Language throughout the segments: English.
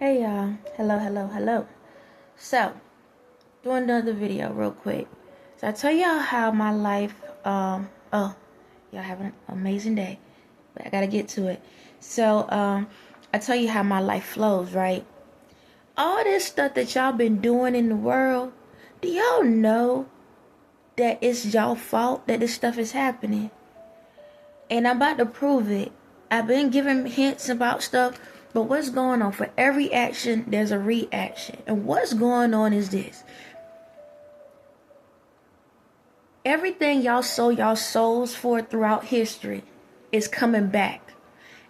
Hey y'all, hello. So, doing another video real quick. So I tell y'all how my life, y'all have an amazing day, but I gotta get to it. So, I tell you how my life flows, right? All this stuff that y'all been doing in the world, do y'all know that it's y'all fault that this stuff is happening? And I'm about to prove it. I've been giving hints about stuff, but what's going on? For every action, there's a reaction. And what's going on is this. Everything y'all sold y'all souls for throughout history is coming back.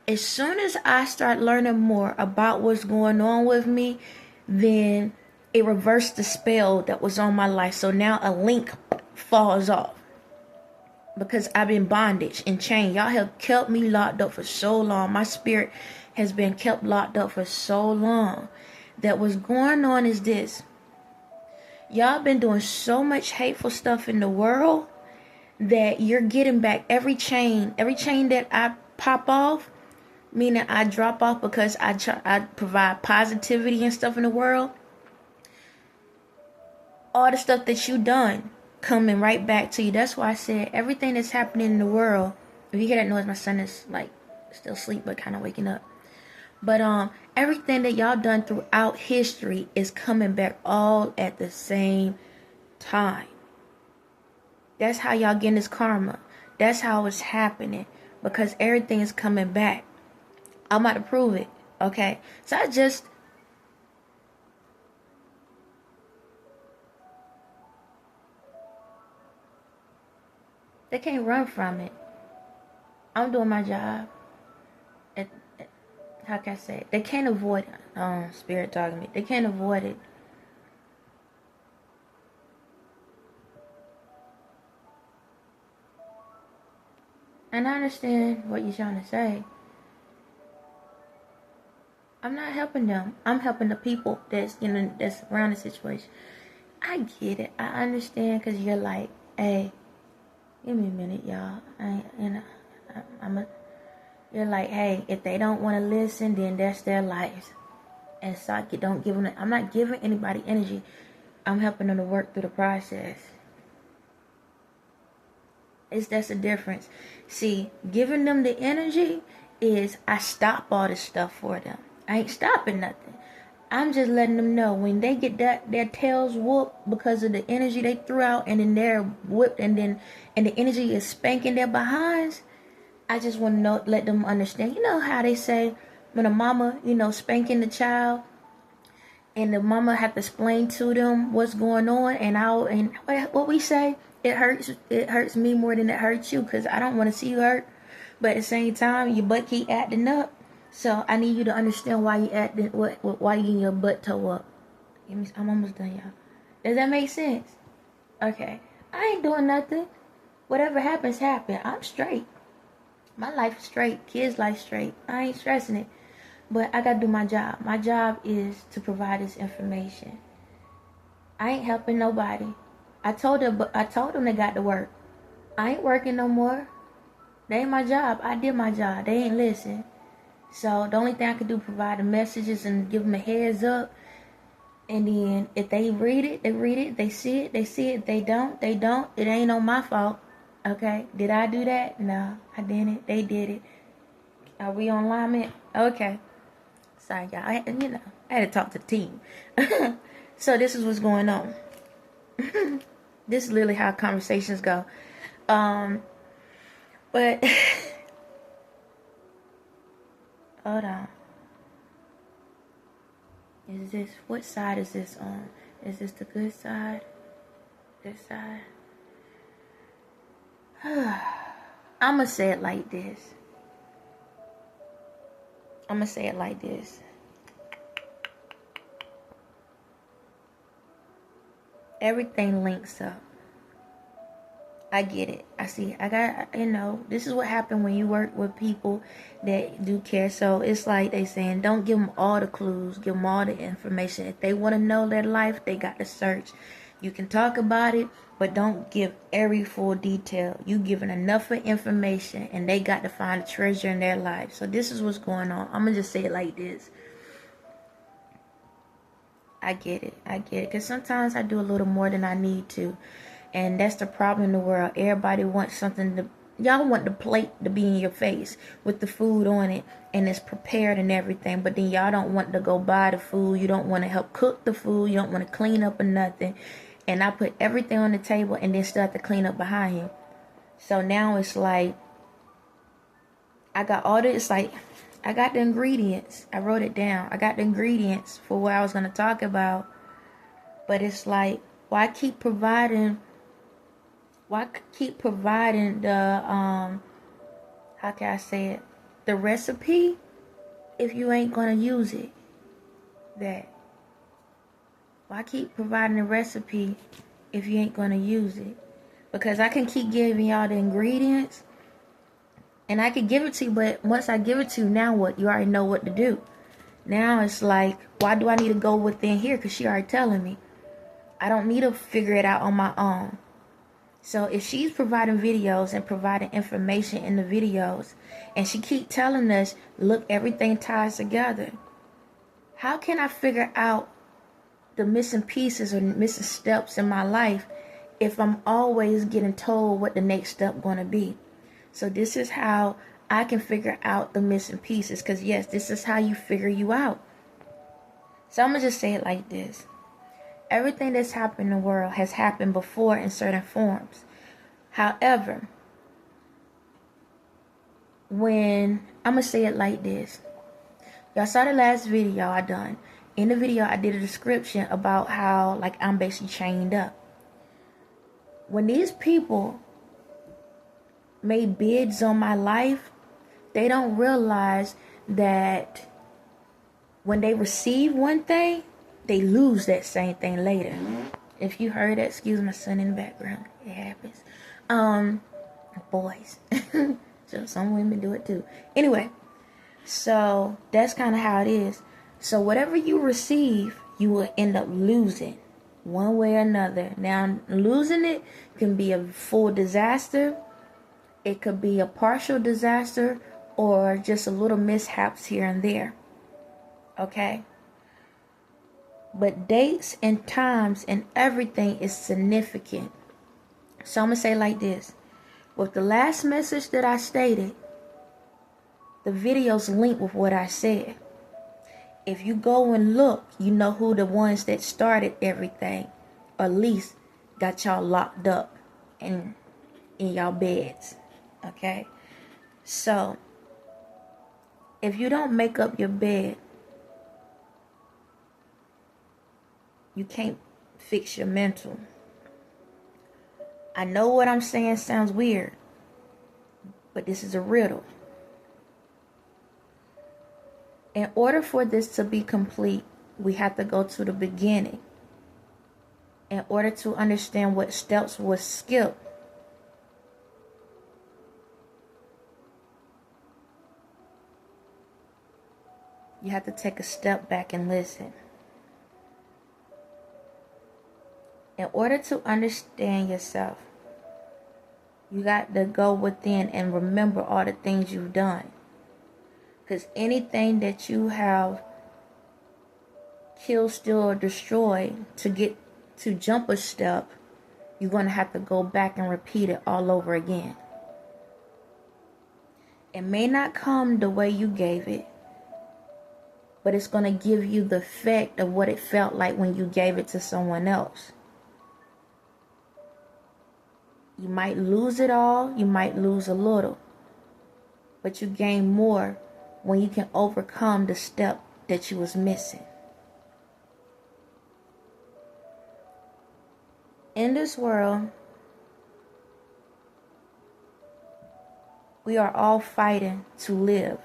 As soon as I start learning more about what's going on with me, then it reversed the spell that was on my life. So now a link falls off. Because I've been bondage and chained. Y'all have kept me locked up for so long. My spirit has been kept locked up for so long. That what's going on is this. Y'all been doing so much hateful stuff in the world that you're getting back every chain that I pop off, meaning I drop off because I provide positivity and stuff in the world. All the stuff that you done coming right back to you. That's why I said everything that's happening in the world. If you hear that noise, my son is like still asleep but kind of waking up. But everything that y'all done throughout history is coming back all at the same time. That's how y'all getting this karma. That's how it's happening, because everything is coming back. I'm about to prove it. Okay, so they can't run from it. I'm doing my job. How can I say it? They can't avoid it. Spirit talking to me. They can't avoid it. And I understand what you're trying to say. I'm not helping them. I'm helping the people that's around the situation. I get it. I understand, because you're like, hey, give me a minute, y'all. You're like, hey, if they don't want to listen, then that's their lives. And so don't give them. I'm not giving anybody energy. I'm helping them to work through the process. That's the difference. See, giving them the energy is I stop all this stuff for them. I ain't stopping nothing. I'm just letting them know when they get their tails whooped because of the energy they threw out, and then they're whipped, and the energy is spanking their behinds. I just want to let them understand. You know how they say when a mama, spanking the child, and the mama have to explain to them what's going on, and what we say, it hurts me more than it hurts you, because I don't want to see you hurt, but at the same time your butt keep acting up, so I need you to understand why you acting, why you getting your butt toe up. I'm almost done, y'all. Does that make sense? Okay, I ain't doing nothing. Whatever happens, happen. I'm straight. My life is straight. Kids' life straight. I ain't stressing it. But I gotta do my job. My job is to provide this information. I ain't helping nobody. I told them they got to work. I ain't working no more. They ain't my job. I did my job. They ain't listen. So the only thing I could do is provide the messages and give them a heads up. And then if they read it, they read it. They see it, they see it. If they don't, they don't. It ain't on my fault. Okay? Did I do that? No, I didn't. They did it. Are we on alignment? Okay. Sorry, y'all. I had to talk to the team. So this is what's going on. This is literally how conversations go. But hold on. What side is this on? Is this the good side? This side? I'ma say it like this. Everything links up. I get it. I see. This is what happened when you work with people that do care. So it's like they saying, don't give them all the clues. Give them all the information. If they want to know their life, they got to search. You can talk about it, but don't give every full detail. You giving enough of information, and they got to find a treasure in their life. So this is what's going on. I'm going to just say it like this. I get it. I get it. Because sometimes I do a little more than I need to. And that's the problem in the world. Everybody wants something to... Y'all want the plate to be in your face with the food on it. And it's prepared and everything. But then y'all don't want to go buy the food. You don't want to help cook the food. You don't want to clean up or nothing. And I put everything on the table and then still have to clean up behind him. So now it's like... I got all this, like... I got the ingredients. I wrote it down. I got the ingredients for what I was going to talk about. But it's like, why keep providing the, how can I say it? The recipe if you ain't going to use it? Why keep providing the recipe if you ain't going to use it? Because I can keep giving y'all the ingredients. And I could give it to you, but once I give it to you, now what? You already know what to do. Now it's like, why do I need to go within here? Because she already telling me. I don't need to figure it out on my own. So if she's providing videos and providing information in the videos, and she keep telling us, look, everything ties together. How can I figure out the missing pieces or missing steps in my life if I'm always getting told what the next step going to be? So this is how I can figure out the missing pieces. Because yes, this is how you figure you out. So I'm going to just say it like this. Everything that's happened in the world has happened before in certain forms. However, I'm going to say it like this. Y'all saw the last video I done. In the video, I did a description about how like I'm basically chained up. When these people made bids on my life, they don't realize that when they receive one thing, they lose that same thing later. If you heard that, excuse my son in the background, it happens. Boys. So some women do it too. Anyway, so that's kind of how it is. So whatever you receive, you will end up losing one way or another. Now, losing it can be a full disaster. It could be a partial disaster or just a little mishaps here and there. Okay? But dates and times and everything is significant. So I'm going to say like this. With the last message that I stated, the videos link with what I said. If you go and look, you know who the ones that started everything, or at least got y'all locked up in y'all beds. Okay, so if you don't make up your bed, you can't fix your mental. I know what I'm saying sounds weird, but this is a riddle. In order for this to be complete, we have to go to the beginning. In order to understand what steps was skipped, you have to take a step back and listen. In order to understand yourself, you got to go within and remember all the things you've done. Because anything that you have killed, steal, or destroyed to get to jump a step, you're going to have to go back and repeat it all over again. It may not come the way you gave it, but it's going to give you the effect of what it felt like when you gave it to someone else. You might lose it all, you might lose a little, but you gain more when you can overcome the step that you was missing. In this world, we are all fighting to live.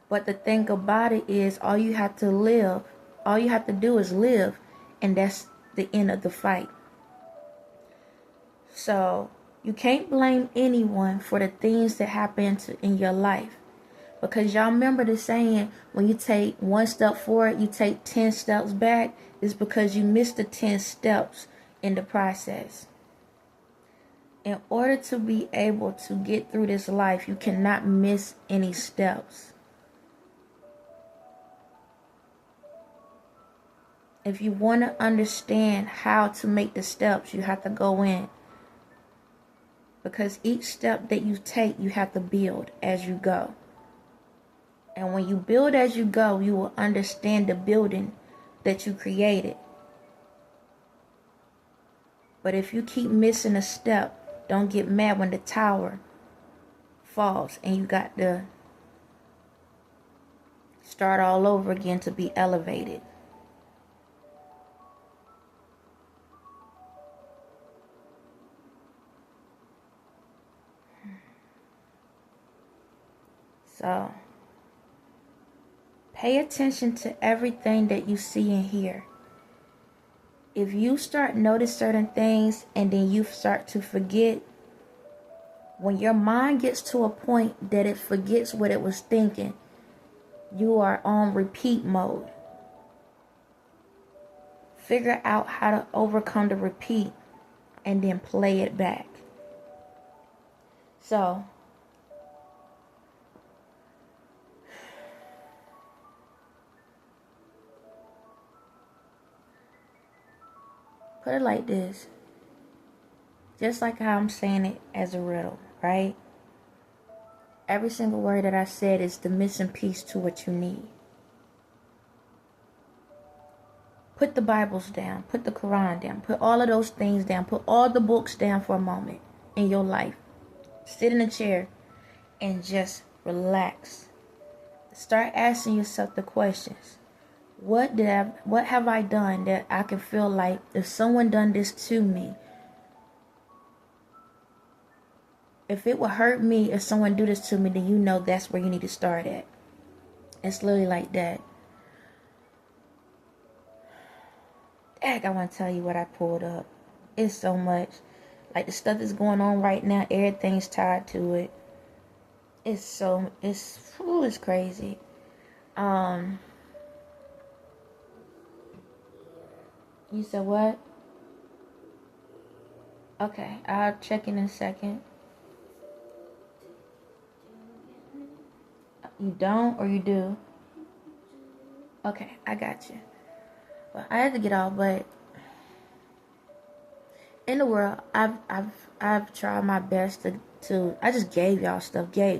But the thing about it is, all you have to do is live, and that's the end of the fight. So you can't blame anyone for the things that happen in your life. Because y'all remember the saying, when you take one step forward, you take 10 steps back. It's because you missed the 10 steps in the process. In order to be able to get through this life, you cannot miss any steps. If you want to understand how to make the steps, you have to go in. Because each step that you take, you have to build as you go. And when you build as you go, you will understand the building that you created. But if you keep missing a step, don't get mad when the tower falls and you got to start all over again to be elevated. So, pay attention to everything that you see and hear. If you start notice certain things and then you start to forget, when your mind gets to a point that it forgets what it was thinking, you are on repeat mode. Figure out how to overcome the repeat and then play it back. So, put it like this. Just like how I'm saying it as a riddle, right? Every single word that I said is the missing piece to what you need. Put the Bibles down. Put the Quran down. Put all of those things down. Put all the books down for a moment in your life. Sit in a chair and just relax. Start asking yourself the questions. What have I done that I can feel like if someone done this to me, if it would hurt me if someone do this to me, then you know that's where you need to start at. It's literally like that. Heck, I want to tell you what I pulled up. It's so much. Like the stuff that's going on right now, everything's tied to it. It's crazy. You said what? Okay, I'll check in a second. You don't or you do? Okay, I got you. Well, I had to get off, but in the world, I've tried my best to I just gave y'all stuff, give,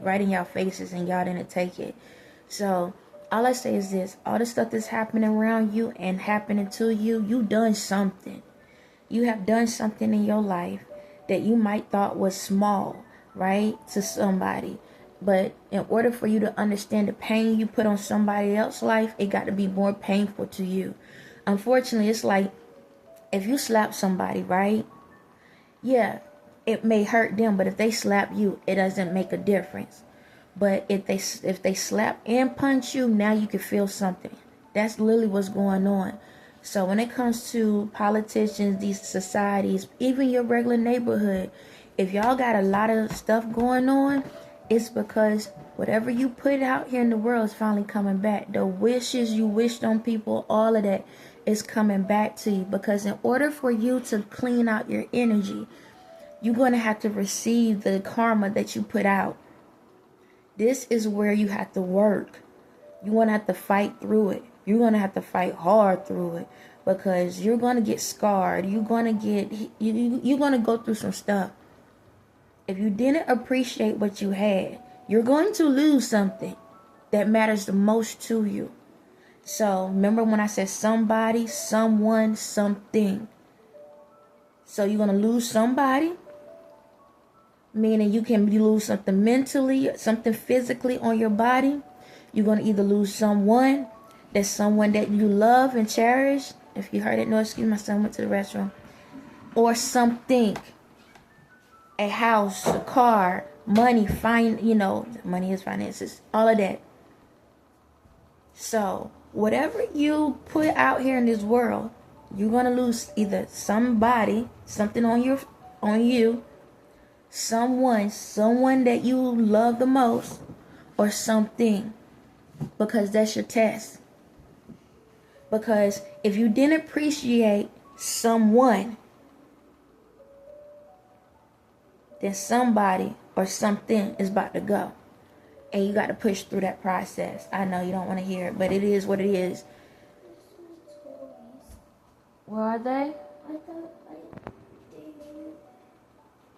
right in y'all faces, and y'all didn't take it. So all I say is this: all the stuff that's happening around you and happening to you, you done something. You have done something in your life that you might thought was small, right, to somebody. But in order for you to understand the pain you put on somebody else's life, it got to be more painful to you. Unfortunately, it's like if you slap somebody, right? Yeah, it may hurt them, but if they slap you, it doesn't make a difference. But if they slap and punch you, now you can feel something. That's literally what's going on. So when it comes to politicians, these societies, even your regular neighborhood, if y'all got a lot of stuff going on, it's because whatever you put out here in the world is finally coming back. The wishes you wished on people, all of that is coming back to you. Because in order for you to clean out your energy, you're going to have to receive the karma that you put out. This is where you have to work. You're going to have to fight through it. You're going to have to fight hard through it. Because you're going to get scarred. You're going to go through some stuff. If you didn't appreciate what you had, you're going to lose something that matters the most to you. So remember when I said somebody, someone, something. So you're going to lose somebody, meaning you can lose something mentally, something physically on your body. You're going to either lose someone, that's someone that you love and cherish. If you heard it, no, excuse me, my son went to the restroom. Or something. A house, a car, money, money is finances, all of that. So, whatever you put out here in this world, you're going to lose either somebody, something on you, someone that you love the most, or something, because that's your test. Because if you didn't appreciate someone, then somebody or something is about to go. And you got to push through that process. I know you don't want to hear it, but it is what it is. Where are they?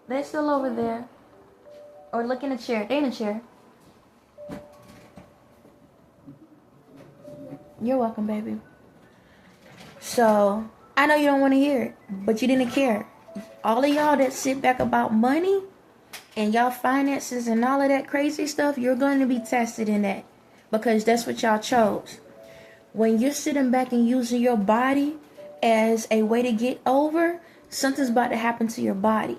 They're still over there. Or look in the chair. They in the chair. You're welcome, baby. So, I know you don't want to hear it, but you didn't care. All of y'all that sit back about money and y'all finances and all of that crazy stuff, you're going to be tested in that. Because that's what y'all chose. When you're sitting back and using your body as a way to get over, something's about to happen to your body.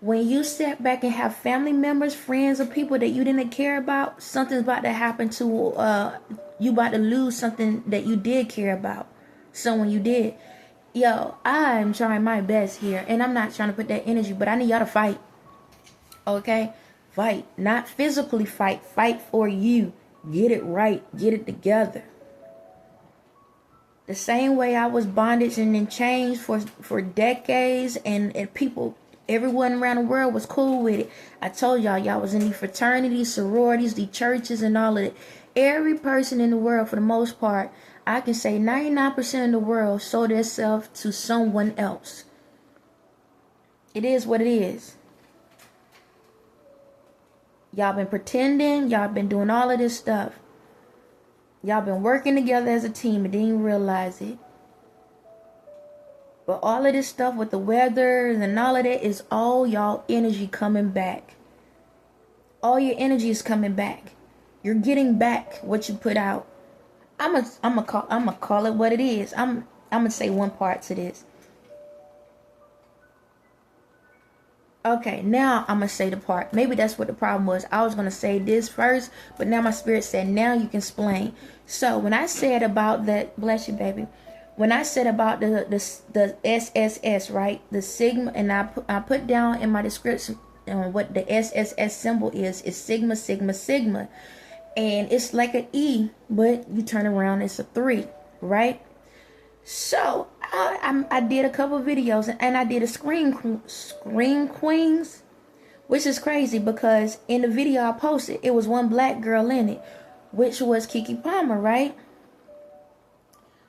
When you sit back and have family members, friends, or people that you didn't care about, something's about to happen to you about to lose something that you did care about. Someone you did. Yo, I'm trying my best here, and I'm not trying to put that energy, but I need y'all to fight. Okay? Fight. Not physically fight. Fight for you. Get it right. Get it together. The same way I was bondage and in chains for decades, and people, everyone around the world was cool with it. I told y'all was in the fraternities, sororities, the churches, and all of it. Every person in the world, for the most part, I can say 99% of the world sold themselves to someone else. It is what it is. Y'all been pretending. Y'all been doing all of this stuff. Y'all been working together as a team and didn't realize it. But all of this stuff with the weather and all of that is all y'all energy coming back. All your energy is coming back. You're getting back what you put out. I'm gonna call it what it is. I'm gonna say one part to this. Okay, now I'm gonna say the part. Maybe that's what the problem was. I was gonna say this first, but now my spirit said, now you can explain. So when I said about that, bless you, baby. When I said about the SSS, right, the sigma, and I put down in my description what the SSS symbol is sigma, sigma, sigma, and it's like an E, but you turn around, it's a 3, right? So I did a couple videos, and I did a scream queens, which is crazy because in the video I posted, it was one black girl in it, which was Kiki Palmer, right?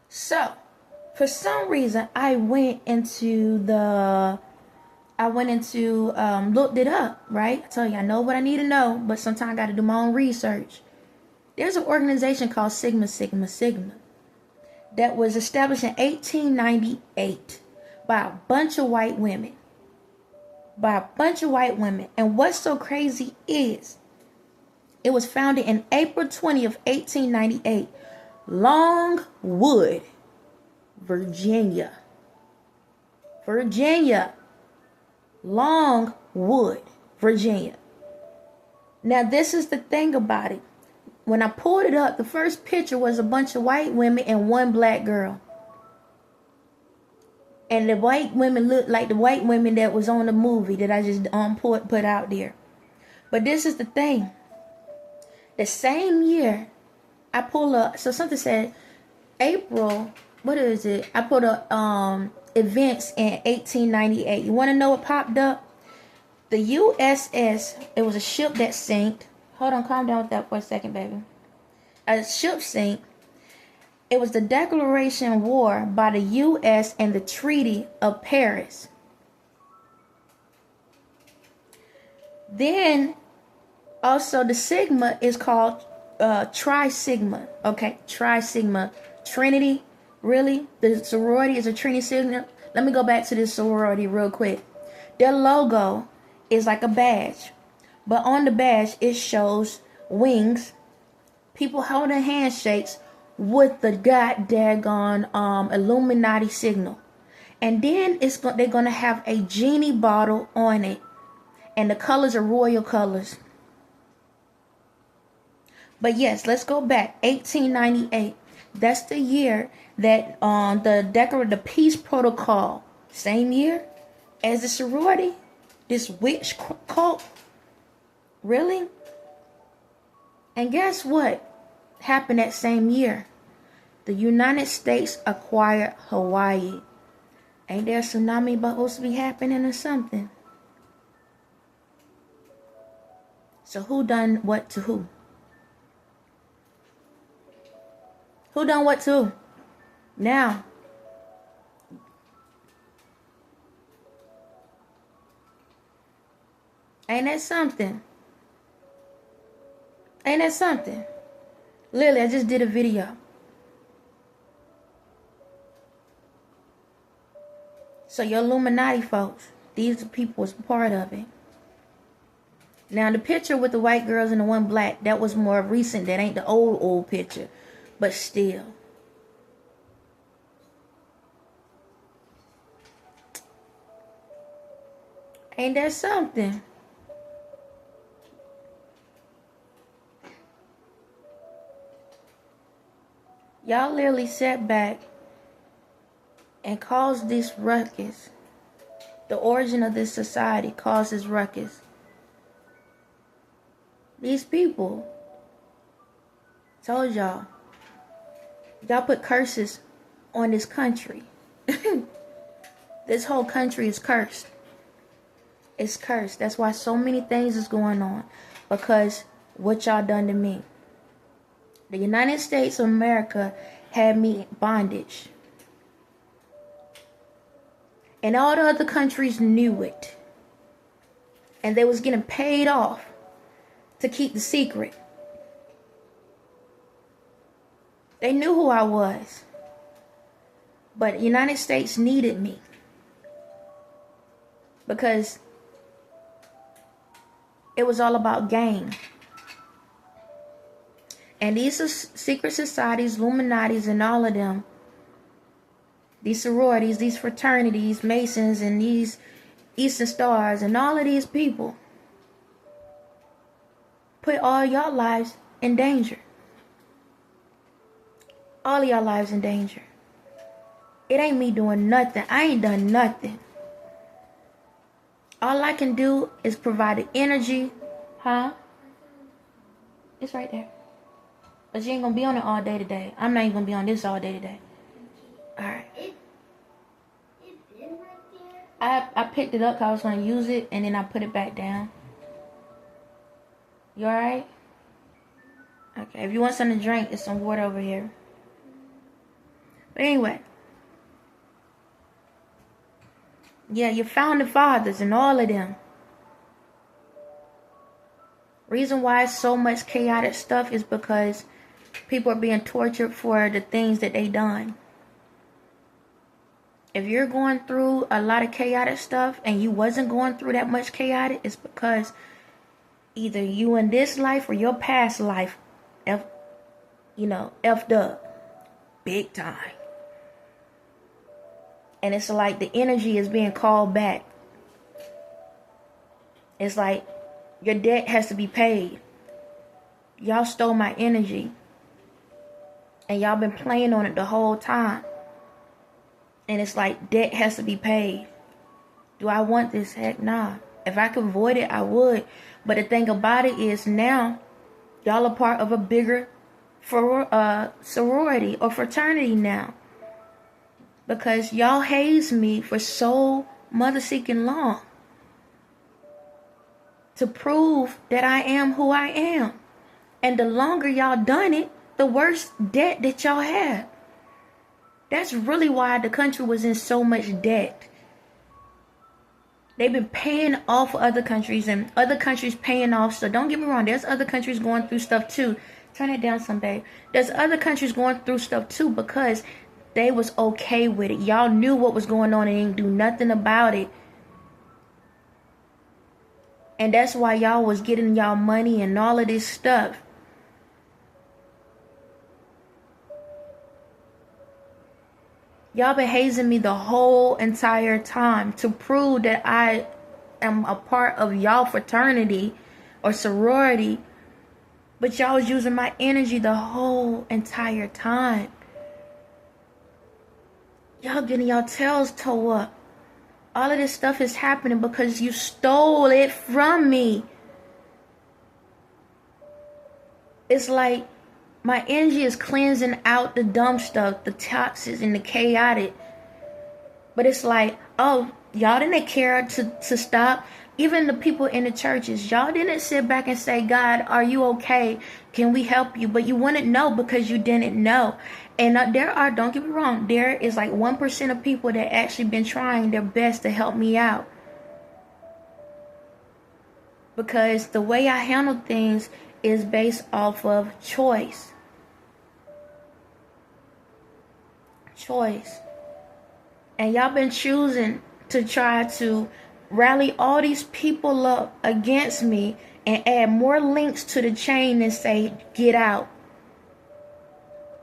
So for some reason I went into looked it up, right? I tell you, I know what I need to know, but sometimes I got to do my own research. There's an organization called Sigma, Sigma, Sigma that was established in 1898 by a bunch of white women. And what's so crazy is it was founded in April 20th, 1898, Longwood, Virginia. Longwood, Virginia. Now this is the thing about it. When I pulled it up, the first picture was a bunch of white women and one black girl. And the white women looked like the white women that was on the movie that I just put out there. But this is the thing. The same year, I pull up, so something said April, what is it? I put up events in 1898. You want to know what popped up? The USS, it was a ship that sank. Hold on, calm down with that for a second, baby. A ship sank. It was the declaration of war by the U.S. and the Treaty of Paris. Then, also the Sigma is called Tri-Sigma. Okay, Tri-Sigma. Trinity, really? The sorority is a Trinity Sigma. Let me go back to this sorority real quick. Their logo is like a badge. But on the badge, it shows wings, people holding handshakes with the daggone Illuminati signal. And then they're going to have a genie bottle on it. And the colors are royal colors. But yes, let's go back. 1898. That's the year that the peace protocol, same year as the sorority, this witch cult. Really? And guess what happened that same year? The United States acquired Hawaii. Ain't there a tsunami supposed to be happening or something? So who done what to who? Who done what to who? Now, Ain't that something? Ain't that something? Literally, I just did a video. So your Illuminati folks, these people was part of it. Now the picture with the white girls and the one black, that was more recent. That ain't the old picture. But still. Ain't that something? Y'all literally sat back and caused this ruckus. The origin of this society caused this ruckus. These people, told y'all put curses on this country. This whole country is cursed. It's cursed. That's why so many things is going on. Because what y'all done to me. The United States of America had me bondage. And all the other countries knew it. And they was getting paid off to keep the secret. They knew who I was. But the United States needed me. Because it was all about gain. And these secret societies, Illuminatis, and all of them, these sororities, these fraternities, Masons, and these Eastern Stars, and all of these people put all y'all lives in danger. All of y'all lives in danger. It ain't me doing nothing. I ain't done nothing. All I can do is provide the energy. Huh? It's right there. But you ain't gonna be on it all day today. I'm not even gonna be on this all day today. Alright. I picked it up because I was gonna use it and then I put it back down. You alright? Okay, if you want something to drink, there's some water over here. But anyway. Yeah, your founding fathers and all of them. Reason why so much chaotic stuff is because people are being tortured for the things that they done. If you're going through a lot of chaotic stuff and you wasn't going through that much chaotic, it's because either you in this life or your past life effed up big time. And it's like the energy is being called back. It's like your debt has to be paid. Y'all stole my energy. And y'all been playing on it the whole time. And it's like debt has to be paid. Do I want this? Heck nah. If I could avoid it, I would. But the thing about it is now, y'all are part of a bigger sorority or fraternity now. Because y'all hazed me for so mother-seeking long. To prove that I am who I am. And the longer y'all done it, the worse debt that y'all have. That's really why the country was in so much debt. They've been paying off other countries and other countries paying off. So don't get me wrong, there's other countries going through stuff too. Turn it down some, babe. There's other countries going through stuff too because they was okay with it. Y'all knew what was going on and didn't do nothing about it. And that's why y'all was getting y'all money and all of this stuff. Y'all been hazing me the whole entire time to prove that I am a part of y'all fraternity or sorority. But y'all was using my energy the whole entire time. Y'all getting y'all tails toe up. All of this stuff is happening because you stole it from me. It's like my energy is cleansing out the dumb stuff, the toxics and the chaotic. But it's like, oh, y'all didn't care to stop. Even the people in the churches, y'all didn't sit back and say, God, are you okay? Can we help you? But you wouldn't know because you didn't know. And there are, don't get me wrong, there is like 1% of people that actually been trying their best to help me out. Because the way I handle things is based off of choice. And y'all been choosing to try to rally all these people up against me and add more links to the chain and say, get out.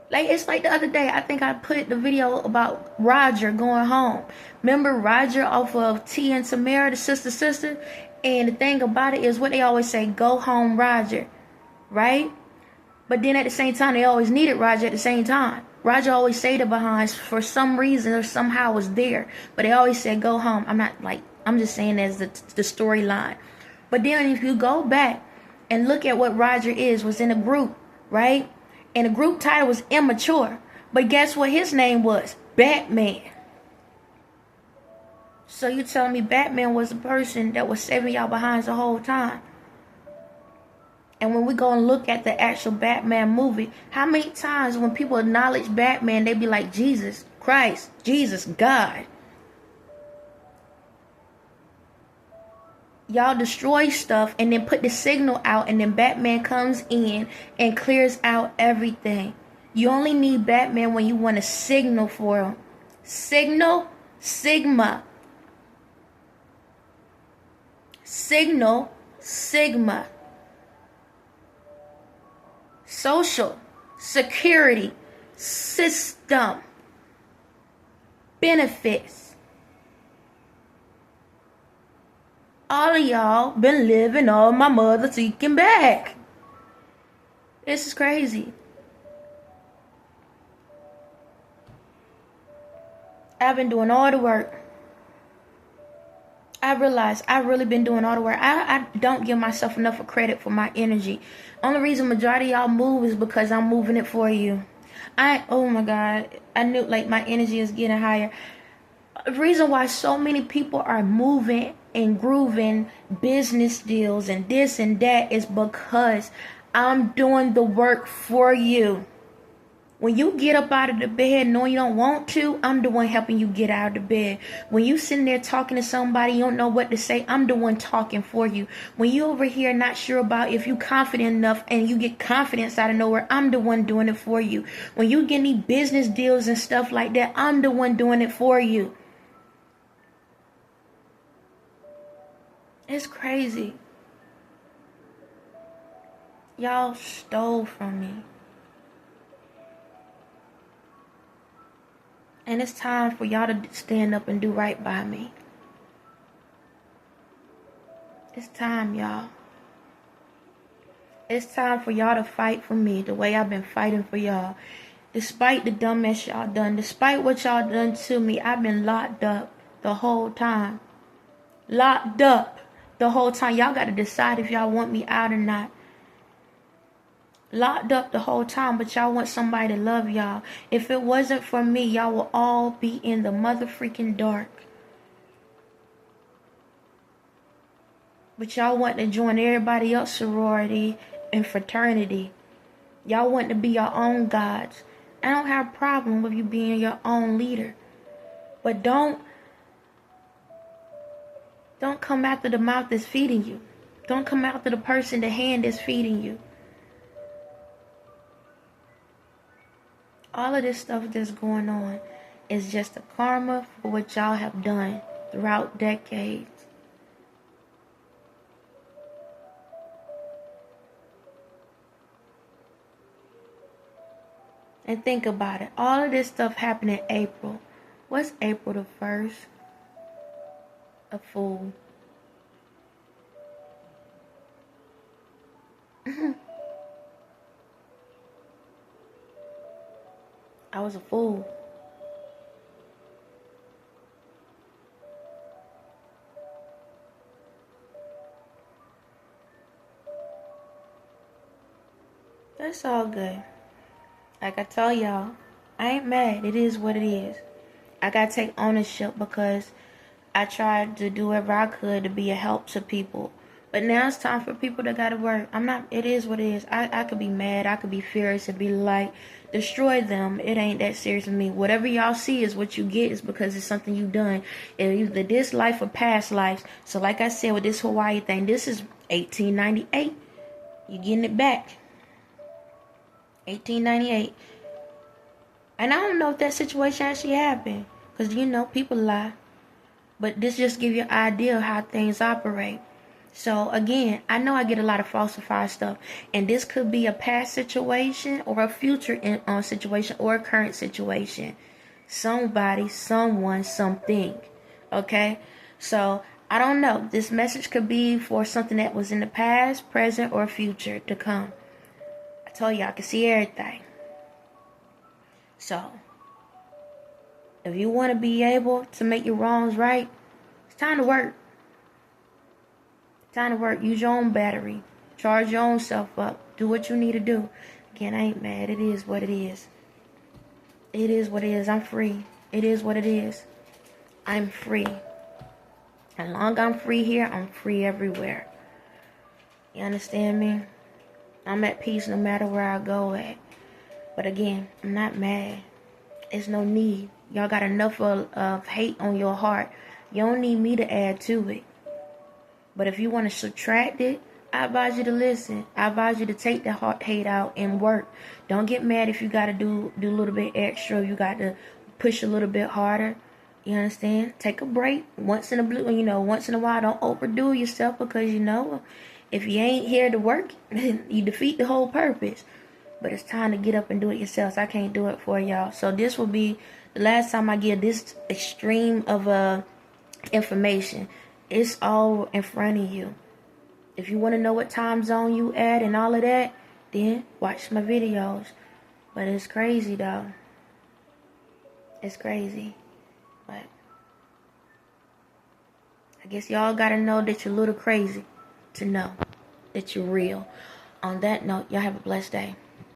Like, it's like the other day, I think I put the video about Roger going home. Remember Roger off of T and Tamara, the sister? And the thing about it is what they always say, go home, Roger. Right? But then at the same time, they always needed Roger at the same time. Roger always stayed behind for some reason or somehow was there. But they always said, go home. I'm just saying as the storyline. But then if you go back and look at what Roger was in a group, right? And the group title was Immature. But guess what his name was? Batman. So you telling me Batman was the person that was saving y'all behind the whole time? And when we go and look at the actual Batman movie, how many times when people acknowledge Batman, they be like, Jesus Christ, Jesus, God. Y'all destroy stuff and then put the signal out, and then Batman comes in and clears out everything. You only need Batman when you want a signal for him. Signal, Sigma. Signal, Sigma. Social, security, system, benefits. All of y'all been living on my mother seeking back. This is crazy. I've been doing all the work. I realized I've really been doing all the work. I don't give myself enough of credit for my energy. Only reason majority of y'all move is because I'm moving it for you. Oh my God. I knew like my energy is getting higher. The reason why so many people are moving and grooving business deals and this and that is because I'm doing the work for you. When you get up out of the bed knowing you don't want to, I'm the one helping you get out of the bed. When you sitting there talking to somebody, you don't know what to say, I'm the one talking for you. When you over here not sure about if you confident enough and you get confidence out of nowhere, I'm the one doing it for you. When you get any business deals and stuff like that, I'm the one doing it for you. It's crazy. Y'all stole from me. And it's time for y'all to stand up and do right by me. It's time, y'all. It's time for y'all to fight for me the way I've been fighting for y'all. Despite the dumbass y'all done, despite what y'all done to me, I've been locked up the whole time. Locked up the whole time. Y'all got to decide if y'all want me out or not. Locked up the whole time, but y'all want somebody to love y'all. If it wasn't for me, y'all will all be in the mother freaking dark. But y'all want to join everybody else sorority and fraternity. Y'all want to be your own gods. I don't have a problem with you being your own leader. But don't come after the mouth that's feeding you. Don't come after the person, the hand that's feeding you. All of this stuff that's going on is just a karma for what y'all have done throughout decades. And think about it. All of this stuff happened in April. What's April the 1st? A fool. I was a fool. That's all good. Like I tell y'all, I ain't mad. It is what it is. I gotta take ownership because I tried to do whatever I could to be a help to people. But now it's time for people that gotta work. It is what it is. I could be mad, I could be furious, and be like, destroy them. It ain't that serious to me. Whatever y'all see is what you get, is because it's something you done. Either this life or past lives. So like I said with this Hawaii thing, this is 1898. You getting it back. 1898. And I don't know if that situation actually happened. Because, people lie. But this just give you an idea of how things operate. So, again, I know I get a lot of falsified stuff. And this could be a past situation or a future situation or a current situation. Somebody, someone, something. Okay? So, I don't know. This message could be for something that was in the past, present, or future to come. I told you I can see everything. So, if you want to be able to make your wrongs right, it's time to work. It's time to work. Use your own battery. Charge your own self up. Do what you need to do. Again, I ain't mad. It is what it is. It is what it is. I'm free. It is what it is. I'm free. As long as I'm free here, I'm free everywhere. You understand me? I'm at peace no matter where I go at. But again, I'm not mad. There's no need. Y'all got enough of hate on your heart. You don't need me to add to it. But if you want to subtract it, I advise you to listen. I advise you to take the hate out and work. Don't get mad if you got to do a little bit extra. You got to push a little bit harder. You understand? Take a break once in a while. Don't overdo yourself, because if you ain't here to work, you defeat the whole purpose. But it's time to get up and do it yourselves. I can't do it for y'all. So this will be the last time I give this extreme of information. It's all in front of you. If you want to know what time zone you at and all of that, then watch my videos. But it's crazy though. It's crazy. But I guess y'all gotta know that you're a little crazy to know that you're real. On that note, y'all have a blessed day.